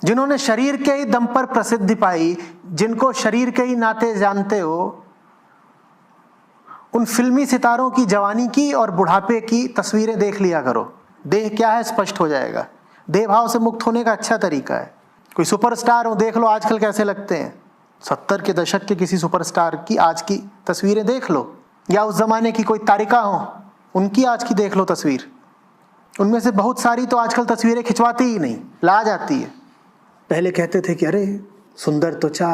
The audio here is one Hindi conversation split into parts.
जिन्होंने शरीर के ही दम पर प्रसिद्धि पाई, जिनको शरीर के ही नाते जानते हो, उन फिल्मी सितारों की जवानी की और बुढ़ापे की तस्वीरें देख लिया करो। देह क्या है स्पष्ट हो जाएगा। देह भाव से मुक्त होने का अच्छा तरीका है। कोई सुपरस्टार हो, देख लो आजकल कैसे लगते हैं। 70 के दशक के किसी सुपरस्टार की आज की तस्वीरें देख लो, या उस जमाने की कोई तारिका हो, उनकी आज की देख लो तस्वीर। उनमें से बहुत सारी तो आजकल तस्वीरें खिंचवाती ही नहीं, ला जाती है। पहले कहते थे कि अरे सुंदर त्वचा,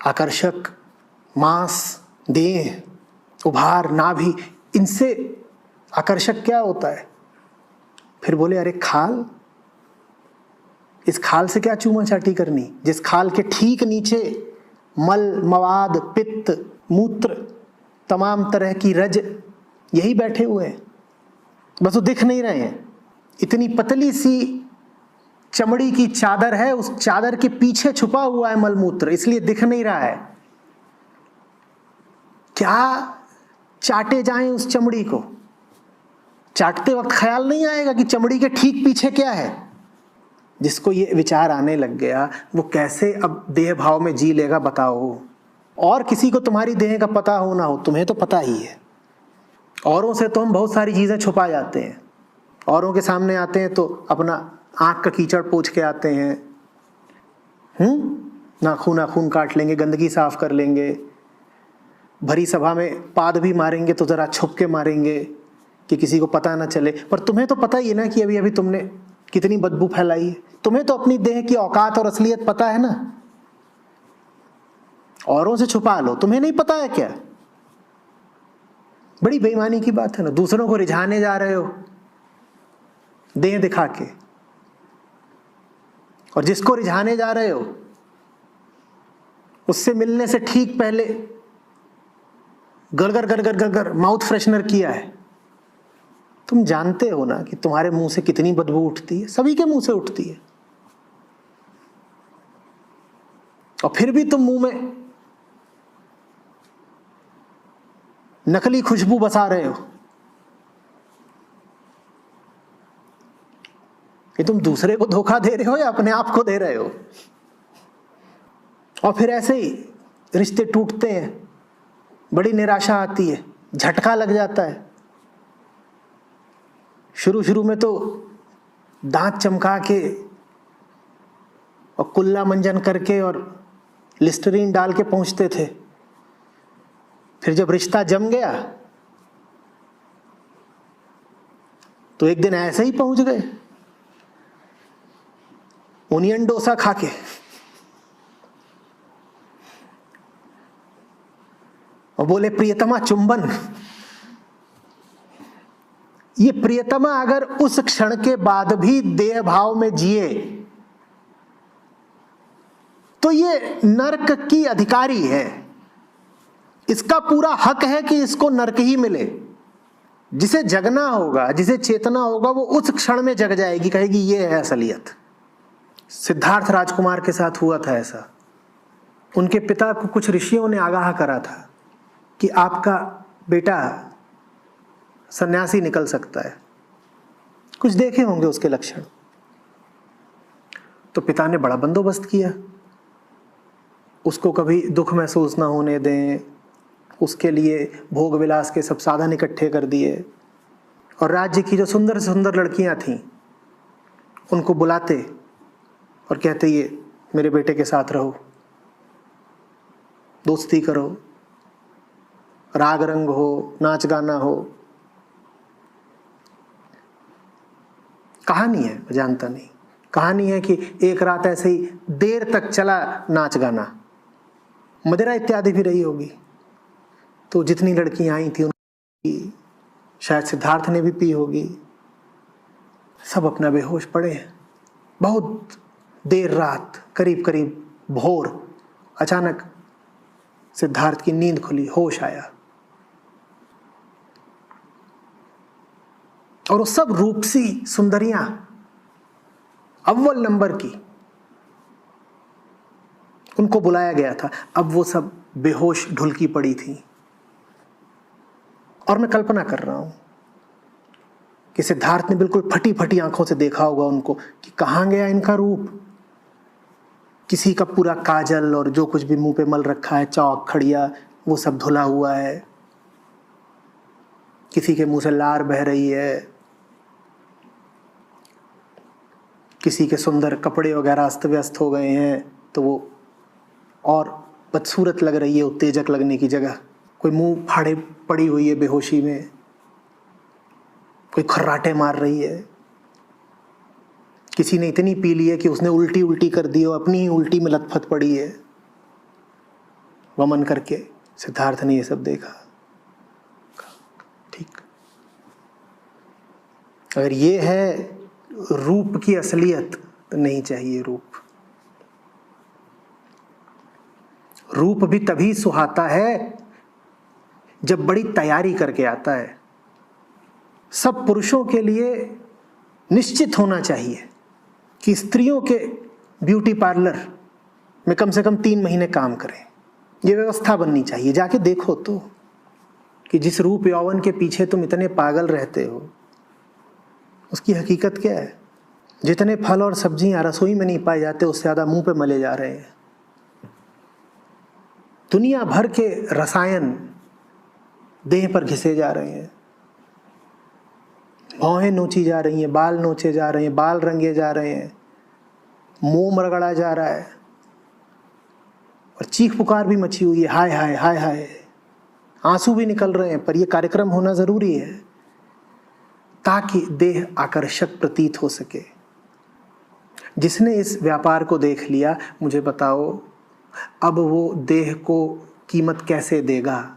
आकर्षक मांस, देह, उभार, नाभि, इनसे आकर्षक क्या होता है? फिर बोले अरे खाल, इस खाल से क्या चूमा चाटी करनी, जिस खाल के ठीक नीचे मल, मवाद, पित्त, मूत्र, तमाम तरह की रज यही बैठे हुए हैं, बस वो दिख नहीं रहे हैं। इतनी पतली सी चमड़ी की चादर है, उस चादर के पीछे छुपा हुआ है मलमूत्र, इसलिए दिख नहीं रहा है। क्या चाटे जाएं उस चमड़ी को? चाटते वक्त ख्याल नहीं आएगा कि चमड़ी के ठीक पीछे क्या है। जिसको ये विचार आने लग गया वो कैसे अब देह भाव में जी लेगा बताओ? और किसी को तुम्हारी देह का पता हो ना हो, तुम्हें तो पता ही है। औरों से तो हम बहुत सारी चीजें छुपा जाते हैं। औरों के सामने आते हैं तो अपना आंख का कीचड़ पोंछ के आते हैं, नाखून काट लेंगे, गंदगी साफ कर लेंगे, भरी सभा में पाद भी मारेंगे तो जरा छुप के मारेंगे कि किसी को पता ना चले। पर तुम्हें तो पता ही है ना कि अभी अभी तुमने कितनी बदबू फैलाई है। तुम्हें तो अपनी देह की औकात और असलियत पता है ना। औरों से छुपा लो, तुम्हें नहीं पता है क्या? बड़ी बेईमानी की बात है ना। दूसरों को रिझाने जा रहे हो देह दिखा के, और जिसको रिझाने जा रहे हो उससे मिलने से ठीक पहले गड़गड़ गड़गड़ गड़गड़ माउथ फ्रेशनर किया है। तुम जानते हो ना कि तुम्हारे मुंह से कितनी बदबू उठती है, सभी के मुंह से उठती है, और फिर भी तुम मुंह में नकली खुशबू बसा रहे हो। कि तुम दूसरे को धोखा दे रहे हो या अपने आप को दे रहे हो? और फिर ऐसे ही रिश्ते टूटते हैं, बड़ी निराशा आती है, झटका लग जाता है। शुरू शुरू में तो दांत चमका के और कुल्ला मंजन करके और लिस्टरीन डाल के पहुंचते थे। फिर जब रिश्ता जम गया तो एक दिन ऐसे ही पहुंच गए ओनियन डोसा खा के। और बोले प्रियतमा चुंबन। ये प्रियतमा अगर उस क्षण के बाद भी देह भाव में जिए तो ये नरक की अधिकारी है। इसका पूरा हक है कि इसको नरक ही मिले। जिसे जगना होगा, जिसे चेतना होगा, वो उस क्षण में जग जाएगी, कहेगी ये है असलियत। सिद्धार्थ राजकुमार के साथ हुआ था ऐसा। उनके पिता को कुछ ऋषियों ने आगाह करा था कि आपका बेटा सन्यासी निकल सकता है। कुछ देखे होंगे उसके लक्षण। तो पिता ने बड़ा बंदोबस्त किया, उसको कभी दुख महसूस ना होने दें, उसके लिए भोग विलास के सब साधन इकट्ठे कर दिए, और राज्य की जो सुंदर सुंदर लड़कियां थीं उनको बुलाते और कहते ये मेरे बेटे के साथ रहो, दोस्ती करो, राग रंग हो, नाच गाना हो। कहानी है, मैं जानता नहीं। कहानी है कि एक रात ऐसे ही देर तक चला नाच गाना, मदिरा इत्यादि भी रही होगी। तो जितनी लड़कियां आई थी उनकी, शायद सिद्धार्थ ने भी पी होगी, सब अपना बेहोश पड़े हैं। बहुत देर रात, करीब करीब भोर, अचानक सिद्धार्थ की नींद खुली, होश आया, और वो सब रूपसी सुंदरियां अव्वल नंबर की, उनको बुलाया गया था। अब वो सब बेहोश ढुलकी पड़ी थी, और मैं कल्पना कर रहा हूं कि सिद्धार्थ ने बिल्कुल फटी फटी आंखों से देखा होगा उनको कि कहां गया इनका रूप। किसी का पूरा काजल और जो कुछ भी मुंह पे मल रखा है, चौक खड़िया, वो सब धुला हुआ है। किसी के मुंह से लार बह रही है, किसी के सुंदर कपड़े वगैरह अस्त व्यस्त हो गए हैं तो वो और बदसूरत लग रही है उत्तेजक लगने की जगह। कोई मुंह फाड़े पड़ी हुई है बेहोशी में, कोई खर्राटे मार रही है। किसी ने इतनी पी ली है कि उसने उल्टी उल्टी कर दी हो, अपनी ही उल्टी में लथपथ पड़ी है। वमन करके सिद्धार्थ ने ये सब देखा। ठीक, अगर ये है रूप की असलियत तो नहीं चाहिए रूप। रूप भी तभी सुहाता है जब बड़ी तैयारी करके आता है। सब पुरुषों के लिए निश्चित होना चाहिए कि स्त्रियों के ब्यूटी पार्लर में कम से कम 3 महीने काम करें। ये व्यवस्था बननी चाहिए। जाके देखो तो कि जिस रूप यौवन के पीछे तुम इतने पागल रहते हो उसकी हकीकत क्या है। जितने फल और सब्जियां रसोई में नहीं पाए जाते उससे ज़्यादा मुंह पे मले जा रहे हैं। दुनिया भर के रसायन देह पर घिसे जा रहे हैं। भौहें नोची जा रही हैं, बाल नोचे जा रहे हैं, बाल रंगे जा रहे हैं, मुंह मरगड़ा जा रहा है और चीख पुकार भी मची हुई है, हाय हाय हाय हाय। आंसू भी निकल रहे हैं। पर यह कार्यक्रम होना जरूरी है ताकि देह आकर्षक प्रतीत हो सके। जिसने इस व्यापार को देख लिया, मुझे बताओ अब वो देह को कीमत कैसे देगा।